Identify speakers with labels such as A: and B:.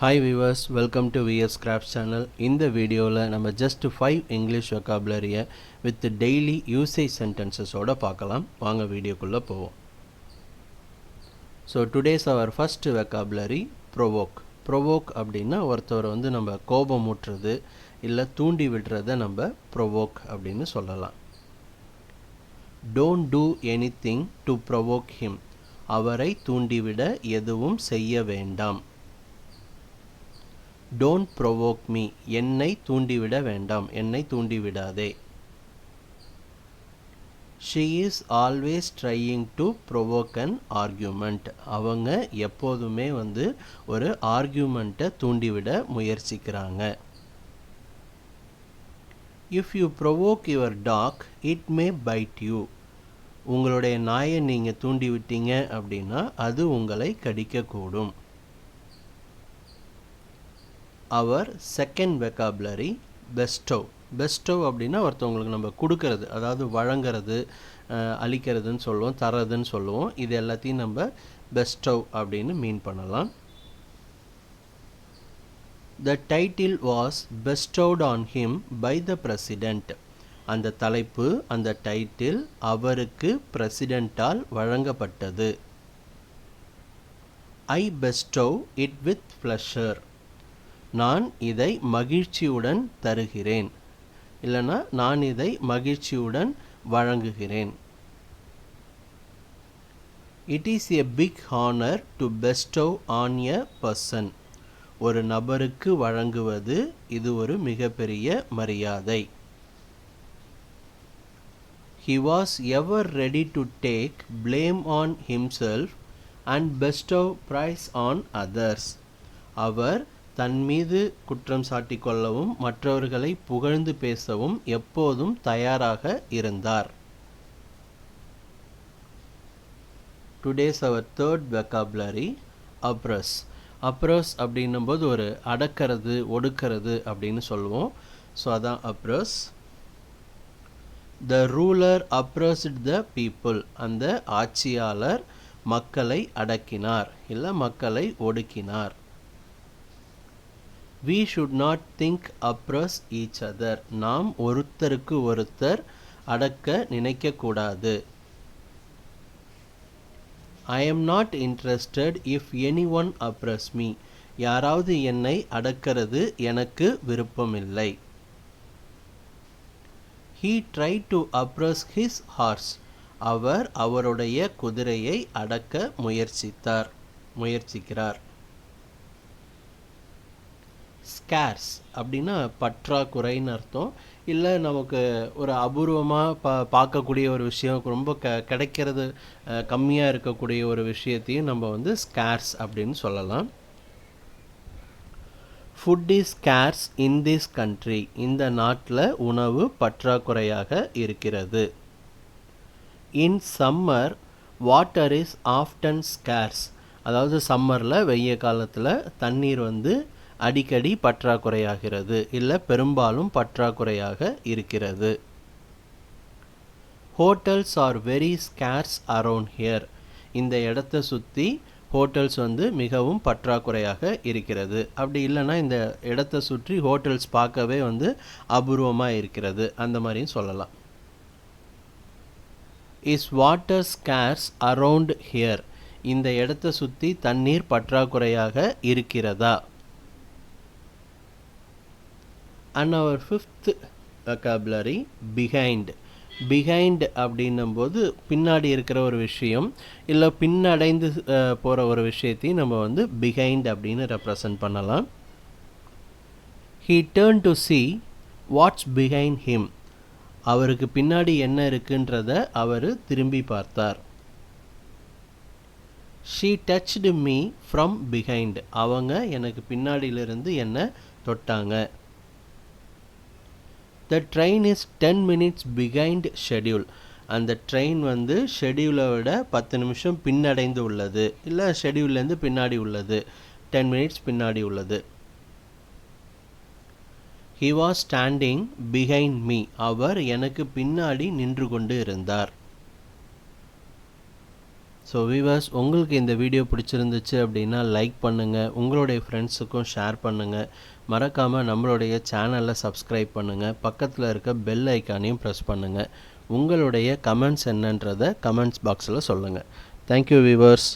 A: Hi viewers, welcome to VS Crafts channel. இந்த வீடியோவில் நம்ம just 5 English vocabulary with daily usage sentences ஓட பார்க்கலாம். வாங்க வீடியோக்குள்ள போவோம். So today's our first vocabulary provoke. Provoke அப்படின்னா ஒருத்தவரை வந்து நம்ம கோபம் ஊட்டுறது இல்லை தூண்டி விடுறதை நம்ம provoke அப்படின்னு சொல்லலாம். Don't do anything to provoke him. அவரை தூண்டிவிட எதுவும் செய்ய வேண்டாம். Don't provoke me. என்னை தூண்டிவிட வேண்டாம். என்னை தூண்டிவிடாதே. She is always trying to provoke an argument. அவங்க எப்போதுமே வந்து ஒரு ஆர்கியூமெண்ட்டை தூண்டிவிட முயற்சிக்கிறாங்க. If you provoke your dog, it may bite you. உங்களுடைய நாயை நீங்கள் தூண்டிவிட்டீங்க அப்படின்னா அது உங்களை கடிக்கக்கூடும். Our second vocabulary bestow. Bestow அப்படின்னா ஒருத்தவங்களுக்கு நம்ம கொடுக்கறது, அதாவது வழங்கிறது, அளிக்கிறதுன்னு சொல்லுவோம், தரதுன்னு சொல்லுவோம். இது எல்லாத்தையும் நம்ம bestow அப்படின்னு மீன் பண்ணலாம். The title was bestowed on him by the president. அந்த தலைப்பு, அந்த டைட்டில் அவருக்கு பிரசிடென்ட்டால் வழங்கப்பட்டது. I bestow it with pleasure. நான் இதை மகிழ்ச்சியுடன் தருகிறேன், இல்லைனா நான் இதை மகிழ்ச்சியுடன் வழங்குகிறேன். It is a big honor to bestow on a person. ஒரு நபருக்கு வழங்குவது இது ஒரு மிகப்பெரிய மரியாதை. He was ever ready to take blame on himself and bestow praise on others. அவர் தன் மீது குற்றம் சாட்டிக்கொள்ளவும் மற்றவர்களை புகழ்ந்து பேசவும் எப்போதும் தயாராக இருந்தார். Today's our third vocabulary oppress. Oppress அப்படின்னும் போது ஒரு அடக்கிறது, ஒடுக்கிறது அப்படின்னு சொல்லுவோம். ஸோ அதான் oppress. The ruler oppressed the people. அந்த ஆட்சியாளர் மக்களை அடக்கினார் இல்லை மக்களை ஒடுக்கினார். We should not think oppress each other. நாம் ஒருத்தருக்கு ஒருத்தர் அடக்க நினைக்கக்கூடாது. I am not interested if anyone oppress me. யாராவது என்னை அடக்கிறது எனக்கு விருப்பமில்லை. He tried to oppress his horse. அவர் அவருடைய குதிரையை அடக்க முயற்சிக்கிறார். ஸ்கேர்ஸ் அப்படின்னா பற்றாக்குறைன்னு அர்த்தம். இல்லை நமக்கு ஒரு அபூர்வமாக பார்க்கக்கூடிய ஒரு விஷயம், ரொம்ப கிடைக்கிறது கம்மியாக இருக்கக்கூடிய ஒரு விஷயத்தையும் நம்ம வந்து ஸ்கேர்ஸ் அப்படின்னு சொல்லலாம். Food is scares in this country. இந்த நாட்டில் உணவு பற்றாக்குறையாக இருக்கிறது. இன் summer water is often scares. அதாவது சம்மரில் வெய்ய காலத்தில் தண்ணீர் வந்து அடிக்கடி பற்றாக்குறையாகிறது இல்லை பெரும்பாலும் பற்றாக்குறையாக இருக்கிறது. Hotels are very scares around here. இந்த இடத்தை சுற்றி ஹோட்டல்ஸ் வந்து மிகவும் பற்றாக்குறையாக இருக்கிறது. அப்படி இல்லைன்னா இந்த இடத்தை சுற்றி ஹோட்டல்ஸ் பார்க்கவே வந்து அபூர்வமாக இருக்கிறது, அந்த மாதிரியும் சொல்லலாம். Is water scares around here. இந்த இடத்தை சுற்றி தண்ணீர் பற்றாக்குறையாக இருக்கிறதா? And our fifth vocabulary behind. Behind அப்படின்னும் போது பின்னாடி இருக்கிற ஒரு விஷயம் இல்லை பின்னடைந்து போகிற ஒரு விஷயத்தையும் நம்ம வந்து behind அப்படின்னு ரெப்ரசன்ட் பண்ணலாம். He turned to see what's behind him. அவருக்கு பின்னாடி என்ன இருக்குன்றத அவர் திரும்பி பார்த்தார். She touched me from behind. அவங்க எனக்கு பின்னாடியிலிருந்து என்ன தொட்டாங்க. The train is 10 minutes behind schedule. அந்த ட்ரெயின் வந்து ஷெடியூலை விட 10 நிமிஷம் பின்னடைந்து உள்ளது, இல்லை ஷெடியூல்லேருந்து பின்னாடி உள்ளது, 10 minutes பின்னாடி உள்ளது. He was standing behind me. அவர் எனக்கு பின்னாடி நின்று கொண்டு இருந்தார். ஸோ வீவர்ஸ், உங்களுக்கு இந்த வீடியோ பிடிச்சிருந்துச்சு அப்படின்னா லைக் பண்ணுங்கள், உங்களுடைய ஃப்ரெண்ட்ஸுக்கும் ஷேர் பண்ணுங்கள், மறக்காமல் நம்மளுடைய சேனலை சப்ஸ்கிரைப் பண்ணுங்கள், பக்கத்தில் இருக்க பெல் ஐக்கானையும் ப்ரெஸ் பண்ணுங்கள். உங்களுடைய கமெண்ட்ஸ் என்னன்றதை கமெண்ட்ஸ் பாக்ஸில் சொல்லுங்கள். Thank you viewers.